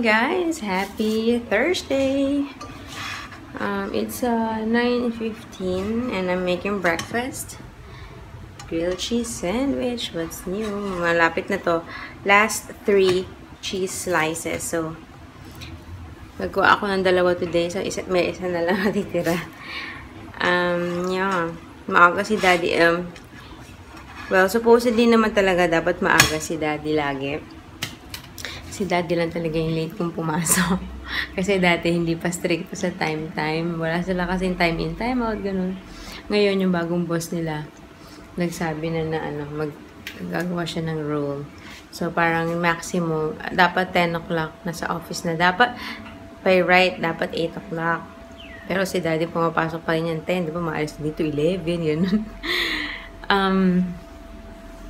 Guys, happy Thursday. It's 9:15 and I'm making breakfast. Grilled cheese sandwich. What's new? Malapit na to. Last 3 cheese slices. So, nagkuha ako ng dalawa today. So, may isa na lang natitira. Yeah. Maaga si Daddy. Well, supposedly naman talaga dapat maaga si Daddy lagi. Si Daddy lang talaga yung late kung pumasok. Kasi dati hindi pa strict sa time. Wala sila kasing time in, time out, ganun. Ngayon, yung bagong boss nila, nagsabi na maggagawa siya ng rule. So, parang maximum, dapat 10 o'clock nasa office na. Dapat, by right, dapat 8 o'clock. Pero si Daddy pumapasok pa rin yung 10. Di ba, maalis dito 11, ganun.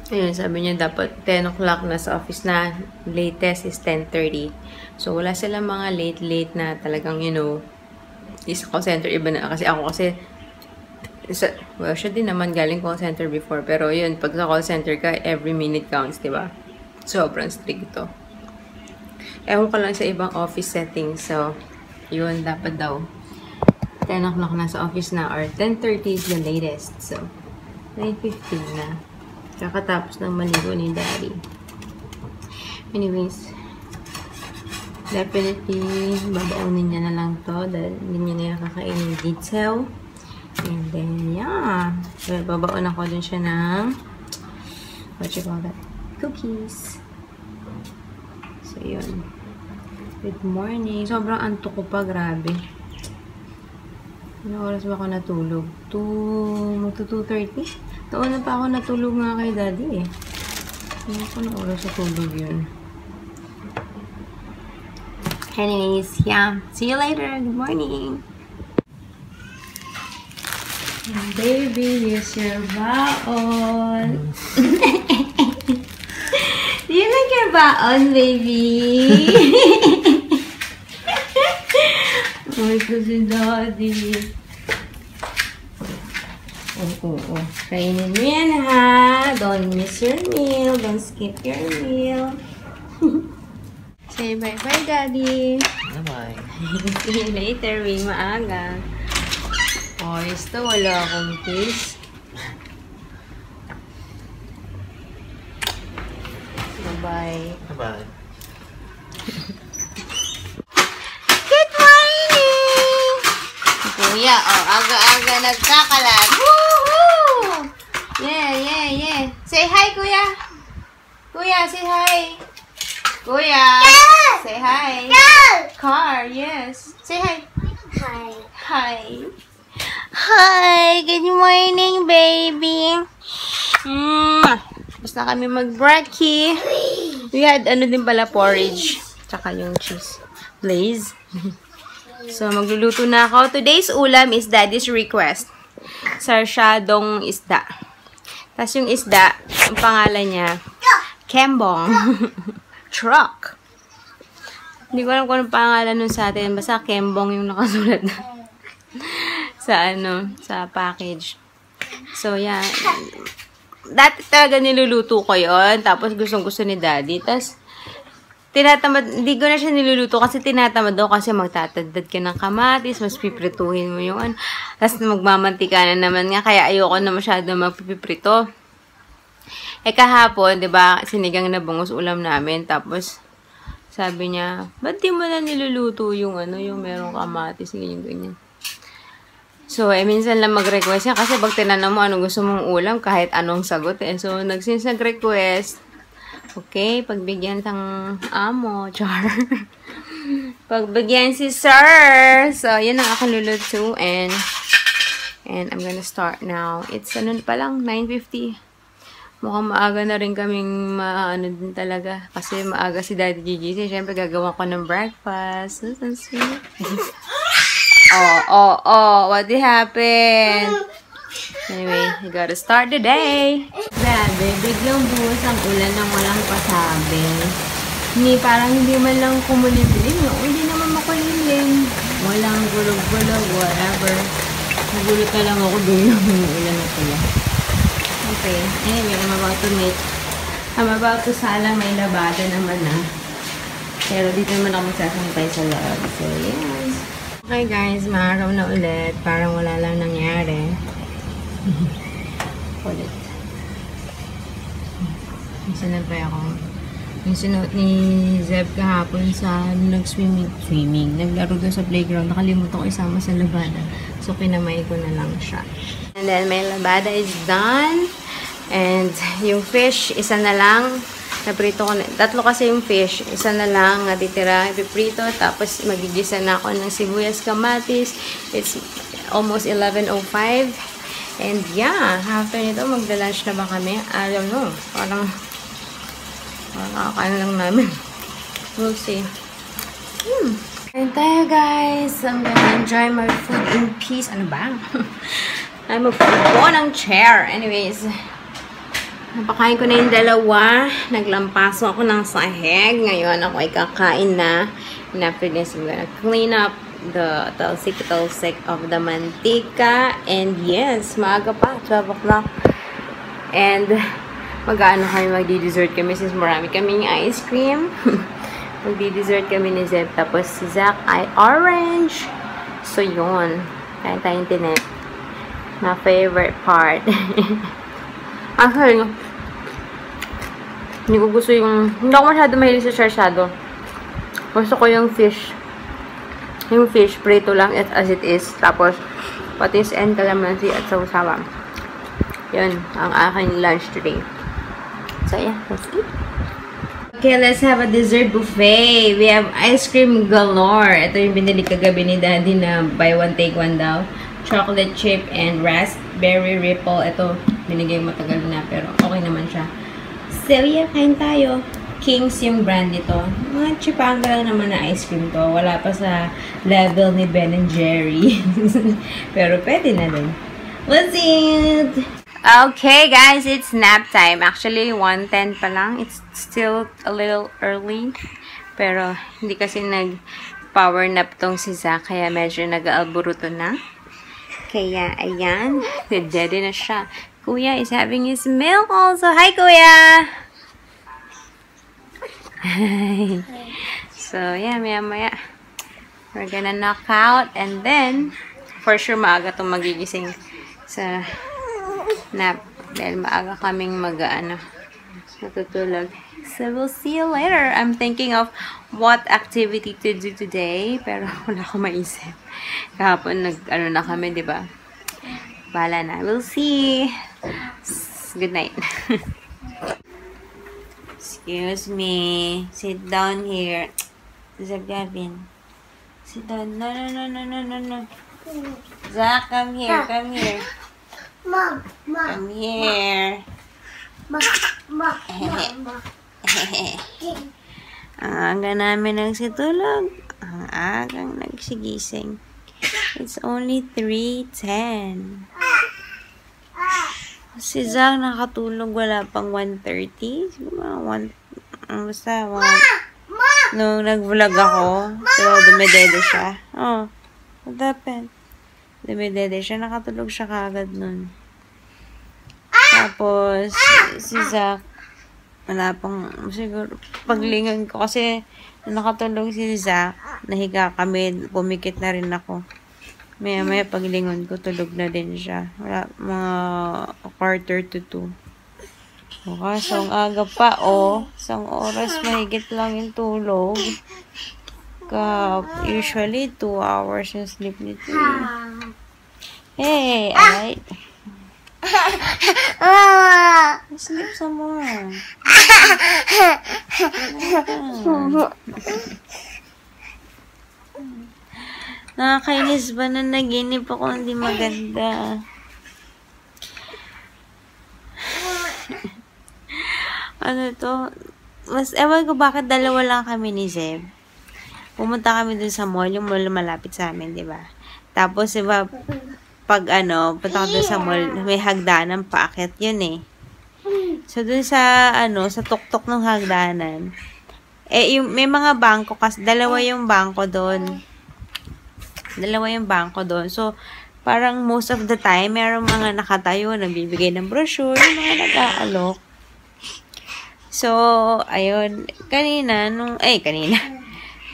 Ayun, sabi niya dapat 10 o'clock na sa office na. Latest is 10:30. So, wala silang mga late na talagang, you know, is call center. Iba na. Kasi ako well, siya din naman galing call center before. Pero yun, pag sa call center ka, every minute counts, diba? Sobrang strict ito. Ewan ko lang sa ibang office settings. So, yun, dapat daw 10 o'clock na sa office na or 10:30 is the latest. So, 9:15 na. Kakatapos ng maligo ni Daddy. Anyways, definitely, babaunin niya na lang to dahil hindi niya na yung kakainin detail. And then, yeah. So, babaon ako din siya ng what you call that? Cookies. So, yun. Good morning. Sobrang antok ko pa, grabe. Ilang oras ba ako natulog? 2:30? Taon na pa ako natulog nga kay Daddy eh. Hindi ko na oras sa tulog yun. Anyways, yeah. See you later. Good morning. Baby, here's your baon. Do you like your baon, baby? Oh, ito si Daddy. Oh. Kainin mo yan, ha? Don't miss your meal. Don't skip your meal. Say bye-bye, Daddy. Bye-bye. See you later, Wing. Maaga. Oh, ito. Wala akong kiss. Bye-bye. Bye-bye. Good morning! Kuya, oh, aga-aga nagkakalat. Woohoo! Yeah. Say hi, Kuya. Kuya, say hi. Kuya, Car! say hi. Car, yes. Say hi. Hi, good morning, baby. Tapos na kami mag-brekkie. We had, din pala, porridge. Tsaka yung cheese. Blaze. So, magluluto na ako. Today's ulam is Daddy's request. Sarsyadong isda. Tapos yung isda, ang pangalan niya, Kembong. Truck. Hindi ko alam kung anong pangalan nun sa atin. Basta Kembong yung nakasulat na sa package. So, yan. Dati talaga niluluto ko yon. Tapos gustong-gusto ni Daddy. Tapos, hindi ko na siya niluluto kasi tinatamad daw kasi magtatadad ka ng kamatis, mas piprituhin mo yung tapos magmamantika na naman nga, kaya ayoko na masyado magpiprito. Kahapon, 'di ba, sinigang na bangus ulam namin, tapos sabi niya, ba't di mo na niluluto yung yung merong kamatis, ganyan. So, minsan lang mag-request yan kasi pag tinanong mo anong gusto mong ulam, kahit anong sagot So, nag-request. Okay, pagbigyan ng amo, char. Pagbigyan si sir. So, yun ang aking luluto. And I'm gonna start now. It's pa lang, 9:50. Mukhang maaga na rin kaming din talaga. Kasi maaga si Daddy GG. Siyempre, gagawa ko ng breakfast. So sweet. Oh, what did happen? Anyway, I gotta start the day. Grabe, biglang buhos ang ulan ng walang pasabi. Parang hindi man lang kumulimlim. Hindi naman makulimlim. Walang gulog-gulog, whatever. Nagulat na lang ako doon yung ulan na pala. Okay, anyway, I'm about to sala, may labada naman na. Pero dito naman ako magsasampay sa loob. So, yes. Okay guys, maaraw na ulit. Parang wala lang nangyari. Ulit. Sinabay ako. Yung sinuot ni Zeb kahapon sa nag-swimming. Naglaro doon sa playground. Nakalimutan ko isama sa labada. So, kinamay ko na lang siya. And then, my labada is done. And yung fish, isa na lang. Naprito ko na. Tatlo kasi yung fish. Isa na lang natitira. Ipiprito. Tapos, magigisa na ako ng sibuyas kamatis. It's almost 11:05. And yeah, after nito, magda-lunch na ba kami? I don't know. Parang kakain lang namin. We'll see. And tayo guys. I'm gonna enjoy my food in peace. Ano ba? I'm magpupo ng chair. Anyways, napakain ko na yung dalawa. Naglampaso ako ng sahig. Ngayon ako ay kakain na. And after this, I'm gonna clean up the talsik of the mantika. And yes, maaga pa. 12 o'clock. And mag-ano kami, magdi-dessert kami since marami kaming ice cream. Magdi-dessert kami ni Zeb. Tapos si Zach ay orange. So yun. Kain tayong tinik. My favorite part. Actually, hindi ko gusto yung... Hindi ako masyado mahilig sa sharsado. Gusto ko yung fish. Yung fish, prito lang as it is. Tapos, patis and calamansi at sausawan. Yun, ang aking lunch today. So, yeah, let's eat. Okay, let's have a dessert buffet. We have ice cream galore. Ito yung binili kagabi ni Daddy na buy one, take one daw. Chocolate chip and raspberry ripple. Ito, binigay matagal na pero okay naman siya. So, yeah, kain tayo. King's yung brand nito. Mga chipanga lang naman na ice cream to. Wala pa sa level ni Ben & Jerry. Pero pwede na din. Let's eat! Okay, guys, it's nap time. Actually, 1:10 pa lang. It's still a little early. Pero, hindi kasi nag-power nap tong si Zach. Kaya medyo nag-aalburuto na. Kaya, ayan. Ready na siya. Kuya is having his milk also. Hi, Kuya! Hi. So, yeah, maya-maya. We're gonna knock out. And then, for sure, maaga itong magigising sa nap. Dahil maaga kaming natutulog. So, we'll see you later. I'm thinking of what activity to do today. Pero wala ko maisip. Kahapon, na kami, di ba? Bahala na. We'll see. Good night. Excuse me. Sit down here. Zach, Gavin. Sit down. No. Zach, come here. Come here. Mom. Come here. Mom. Ang aga namin nagsitulog. Ang agang nagsigising. It's only 3:10. Si Zach nakatulog wala pang 1:30. Basta nung nag-vlog ako. So, dumedede siya. Oh, what happened? Dumedede siya. Nakatulog siya kagad nun. Tapos, si Zach, wala pang, siguro, paglingon ko. Kasi, nakatulog si Zach, nahiga kami, pumikit na rin ako. Maya paglingon ko, tulog na din siya. Wala, mga 1:45. Okay, so ang aga pa, isang oras mahigit lang yung tulog. Usually, 2 hours yung sleep nito. Hey, ay. Sleep some more. Nakakainis ba na naginip ako hindi maganda? Ano to? Ewan ko bakit dalawa lang kami ni Zeb. Pumunta kami dun sa mall, yung mall malapit sa amin, di ba? Tapos, diba, pag punta ko doon sa mall, may hagdanan paakyat yun eh. So, doon sa, sa tuktok ng hagdanan, may mga bangko kasi, dalawa yung bangko doon. So, parang most of the time, merong mga nakatayo, nagbibigay ng brochure, yung mga nag-aalok. So, ayun, kanina,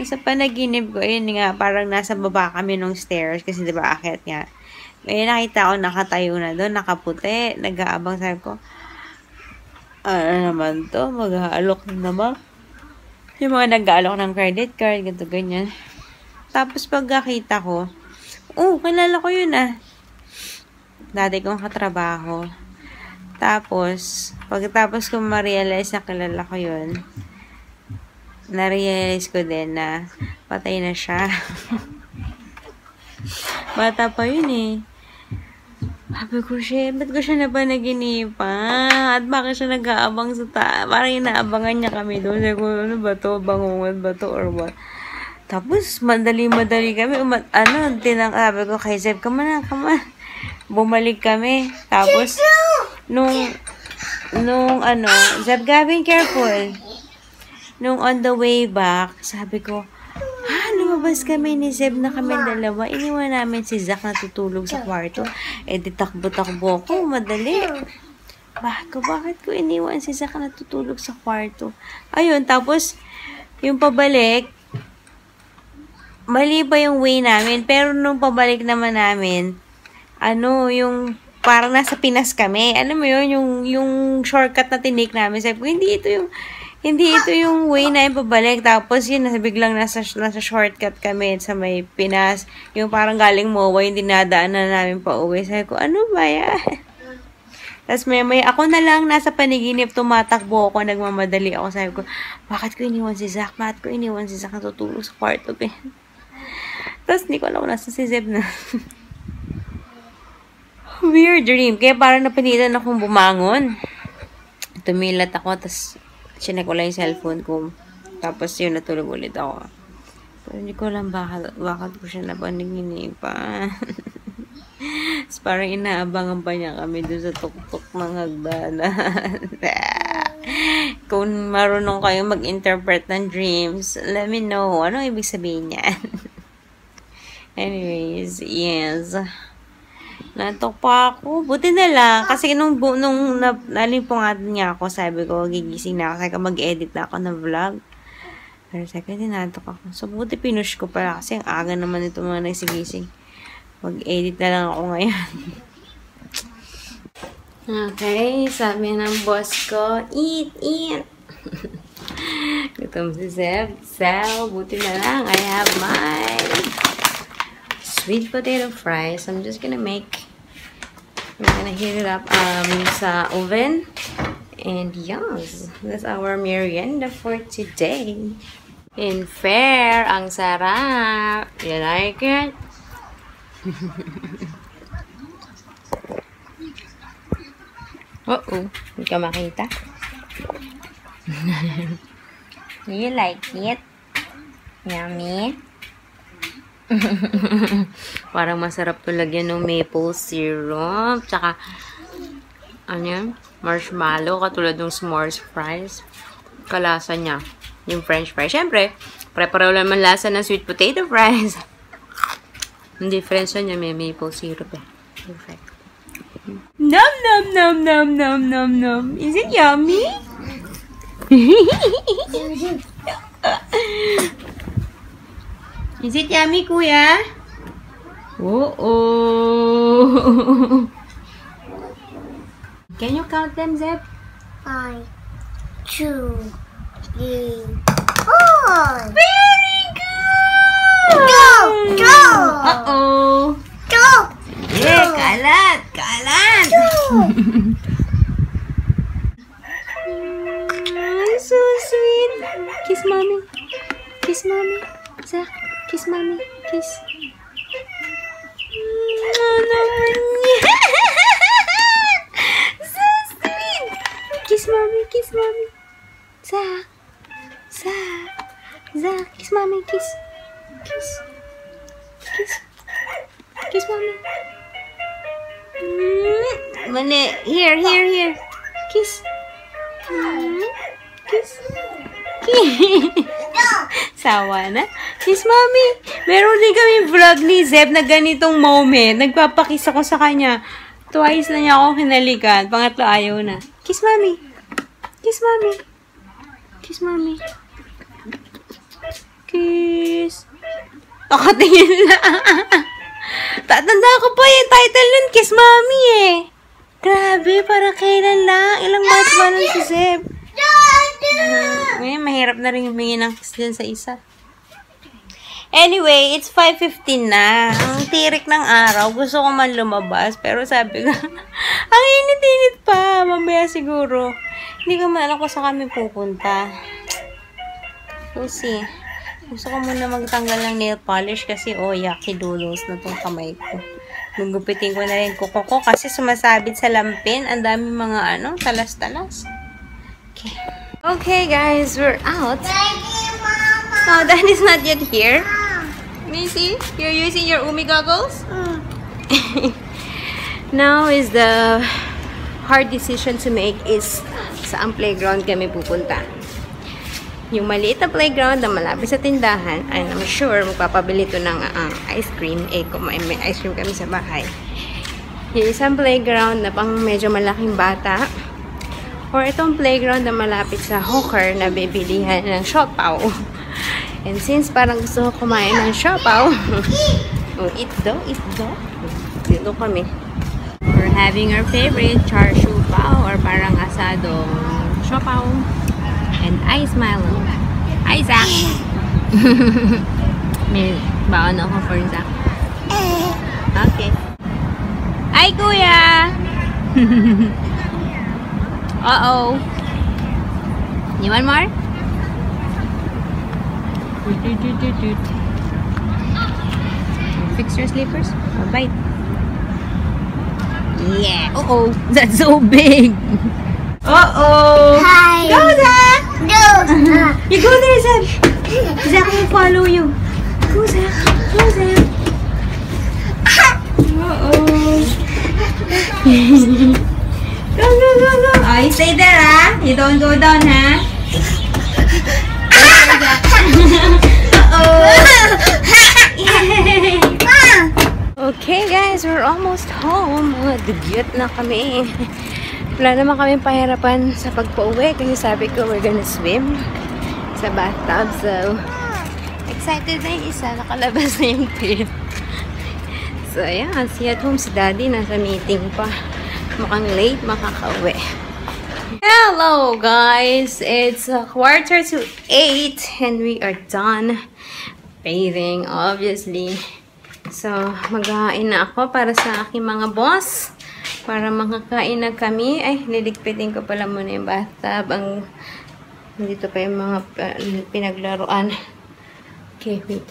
sa panaginip ko, ayun nga, parang nasa baba kami nung stairs, kasi diba, akyat nga. May nakita ko, nakatayo na doon, nakaputi, nag-aabang, sabi ko, ano naman to, mag-aalok na naman. Yung mga nag-aalok ng credit card, ganito, ganyan. Tapos, pagkakita ko, kilala ko yun dati kong katrabaho. Tapos, pagkatapos ko ma-realize na kilala ko yun, na-realize ko din na patay na siya. Bata pa yun eh. Sabi ko, shit, ba't ko siya napanaginipan? At bakit siya nag-aabang sa parang inaabangan niya kami doon. Sabi ko, ano ba to? Bangungot ba to? Or what? Tapos, madali kami. Sabi ko, kay Zeb, come on. Bumalik kami. Tapos, Zeb, Gavin, careful. Nung on the way back, sabi ko, lumabas kami ni Zeb na kami dalawa. Iniwan namin si Zach na tutulog sa kwarto. Di takbo-takbo ako, madali. Bakit ko iniwan si Zach na tutulog sa kwarto? Ayun, tapos, yung pabalik, mali pa yung way namin. Pero nung pabalik naman namin, yung parang nasa Pinas kami. Alam mo yun, yung shortcut na tinake namin. Sabi ko, hindi ito yung way na yung pabalik. Tapos yun, biglang nasa shortcut kami sa may Pinas. Yung parang galing MOA, yung dinadaanan namin pa uwi. Sabi ko, ano ba yan? Tapos may ako na lang nasa paniginip, tumatakbo ako, nagmamadali ako. Sabi ko, bakit ko iniwan si Zach? Natutulog sa kwarto. Tapos hindi ko alam kung nasa si Zeb na. Weird dream. Kaya parang napanitan akong bumangon. Tumilat ako, tapos chinek ko lang yung cellphone ko. Tapos yun, natulog ulit ako. Pero hindi ko alam bakit ko siya napanaginipan. Tapos parang inaabangan pa niya kami doon sa tuktok ng hagdanan. Kung marunong kayo mag-interpret ng dreams, let me know. Ano ibig sabihin niyan? Anyways, yes. Natok pa ako. Buti na lang. Kasi nung nalimpungan niya ako, sabi ko, gigising na ako. Sabi ko, mag-edit na ako ng vlog. Pero sabi ko, natok ako. So, buti pinush ko pala. Kasi ang aga naman ito mga nagsigising. Mag-edit na lang ako ngayon. Okay, sabi ng boss ko, eat! Gutom si Zeb. So, buti na lang. I have my sweet potato fries. I'm gonna heat it up sa oven. And yes, that's our merienda for today. In fair, ang sarap. You like it? Hindi ka makita. Do you like it? Yummy? Parang masarap to lagyan ng maple syrup. Tsaka, marshmallow. Katulad ng s'mores fries. Kalasa niya. Yung french fries. Siyempre, pare-pareho naman lasa ng sweet potato fries. Ang difference niya, may maple syrup eh. Perfect. Nom nom nom nom nom nom nom. Is it yummy? Is it yummy, kuya? Oh. Can you count them, Zeb? 1, 2, 3, 4. Very good! Go! Uh-oh. Go! Yeah, kalat! So sweet. Kiss mommy. Zach, kiss mommy. Kiss. So sweet. Kiss mommy. Zach, kiss mommy. Kiss mommy. Mali. Here. Kiss. Kiss. Sawa na. Kiss, Mommy. Meron din kami vlog ni Zeb na ganitong moment. Nagpapakiss ako sa kanya. Twice na niya ako kinalikan. Pangatlo, ayaw na. Kiss, Mommy. Kiss, Mommy. Kiss, Mommy. Kiss. Nakatingin na. Tatanda ko pa yung title nun, Kiss, Mommy eh. Grabe, para kailan lang. Ilang months ba nun si Zeb? Ngayon, mahirap na rin humingi ng kiss dyan sa isa. Anyway, it's 5:15 na. Ang tirik ng araw. Gusto ko man lumabas. Pero sabi ko, ang init-init pa. Mamaya siguro. Hindi ko man alam kung saan kami pupunta. We'll see. Gusto ko muna magtanggal ng nail polish kasi, yucky doodles na tong kamay ko. Gugupitin ko na rin kuko ko kasi sumasabit sa lampin. Ang dami mga talas-talas. Okay. Okay, guys, we're out. No, Daddy's not yet here. Macy, you're using your Umi goggles? Now is the hard decision to make is saan playground kami pupunta. Yung maliit na playground na malapit sa tindahan, and I'm sure magpapabili ito ng ice cream. Kung may ice cream kami sa bahay. Yung isang playground na pang medyo malaking bata. Or itong playground na malapit sa hawker na bibilihan ng siopaw. And since parang gusto ko kumain ng siopaw, eat daw. Dito kami. We're having our favorite char siu pao or parang asadong siopaw. And ice Milo. Hi, Zach! May baon ako for Zach. Okay. Hi, Kuya! Uh-oh. You want more? Fix your slippers? Or bite? Yeah. Uh-oh. That's so big. Uh-oh. Hi. Go, Zach! No. You go there, Zach. Zach will follow you. Go, Zach. Go, Zach. Uh-oh. Go. Oh, you stay there, ah. You don't go down, ha? Uh-oh. Okay, guys. We're almost home. Dugyot na kami. Wala naman kami pahirapan sa pagpa-uwi kasi sabi ko we're gonna swim sa bathtub. So, excited na yung isa. Nakalabas na yung crib. So, ayan. See at home si Daddy. Nasa meeting pa. Mukhang late makaka-uwi. Hello, guys! It's 7:45 and we are done bathing, obviously. So, maghahain na ako para sa aking mga boss. Para makakain na kami. Ay, liligpitin ko pala muna yung bathtub. Dito pa yung mga pinaglaruan. Okay, wait.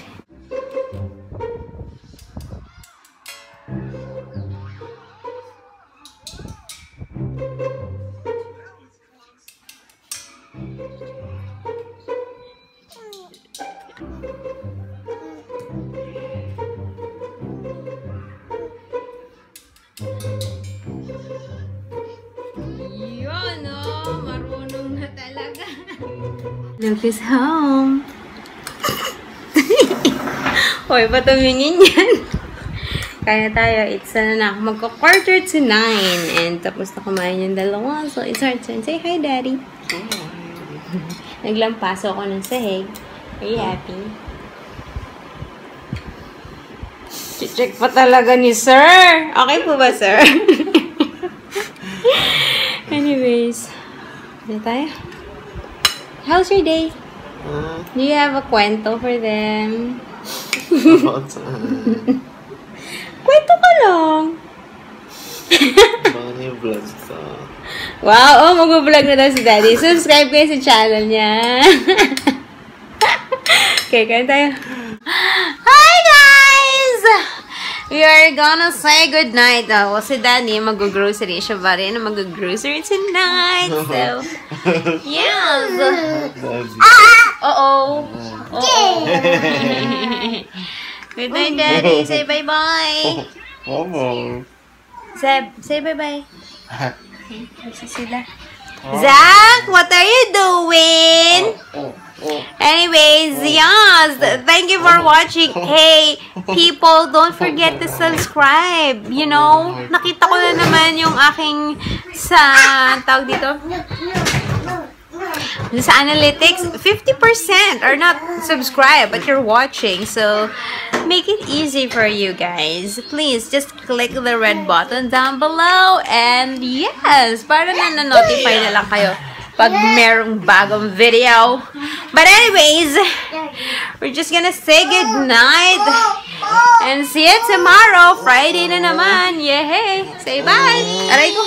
Yun, marunong na talaga. Look is home. Hoy, ba't tumingin yan? Kaya tayo, it's na magko-quarter to 9. And tapos na kumain yung dalawa. So, it's our turn. Say hi, Daddy. Naglampaso ako ng sahig. Are you happy? Check pa talaga ni Sir. Okay po ba, Sir? Anyways. Dito tayo. How's your day? Do you have a kwento for them? Kwento ka lang. Baka yung vlog ka. Wow, mag-vlog na daw si Daddy. Subscribe kayo sa channel niya. Okay, kaya tayo. Hi, guys! We are gonna say goodnight. Si Daddy, mag-grocery siya ba rin? Mag-grocery tonight. So, yes. Uh-oh. Good night, Daddy. Say bye-bye. Bye-bye. Zeb, say bye-bye. Kasi sila. Zach, what are you doing? Anyways, yes, thank you for watching. Hey, people, don't forget to subscribe. You know, nakita ko na naman yung aking tawag dito, sa analytics, 50% are not subscribed, but you're watching. So, make it easy for you guys. Please, just click the red button down below. And yes, para na-notify na lang kayo pag merong bagong video. But anyways, we're just gonna say goodnight. And see you tomorrow. Friday na naman. Yay! Say bye. Aray ko.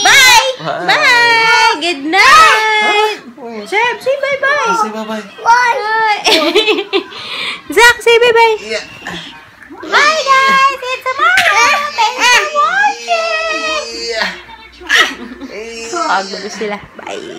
Bye! Bye! Good night! Zeb, say bye-bye. Say bye-bye. Bye! Zach, say bye-bye. Yeah. Bye, guys! See you tomorrow! Thanks for watching! Yeah. Pagod sila. Bye!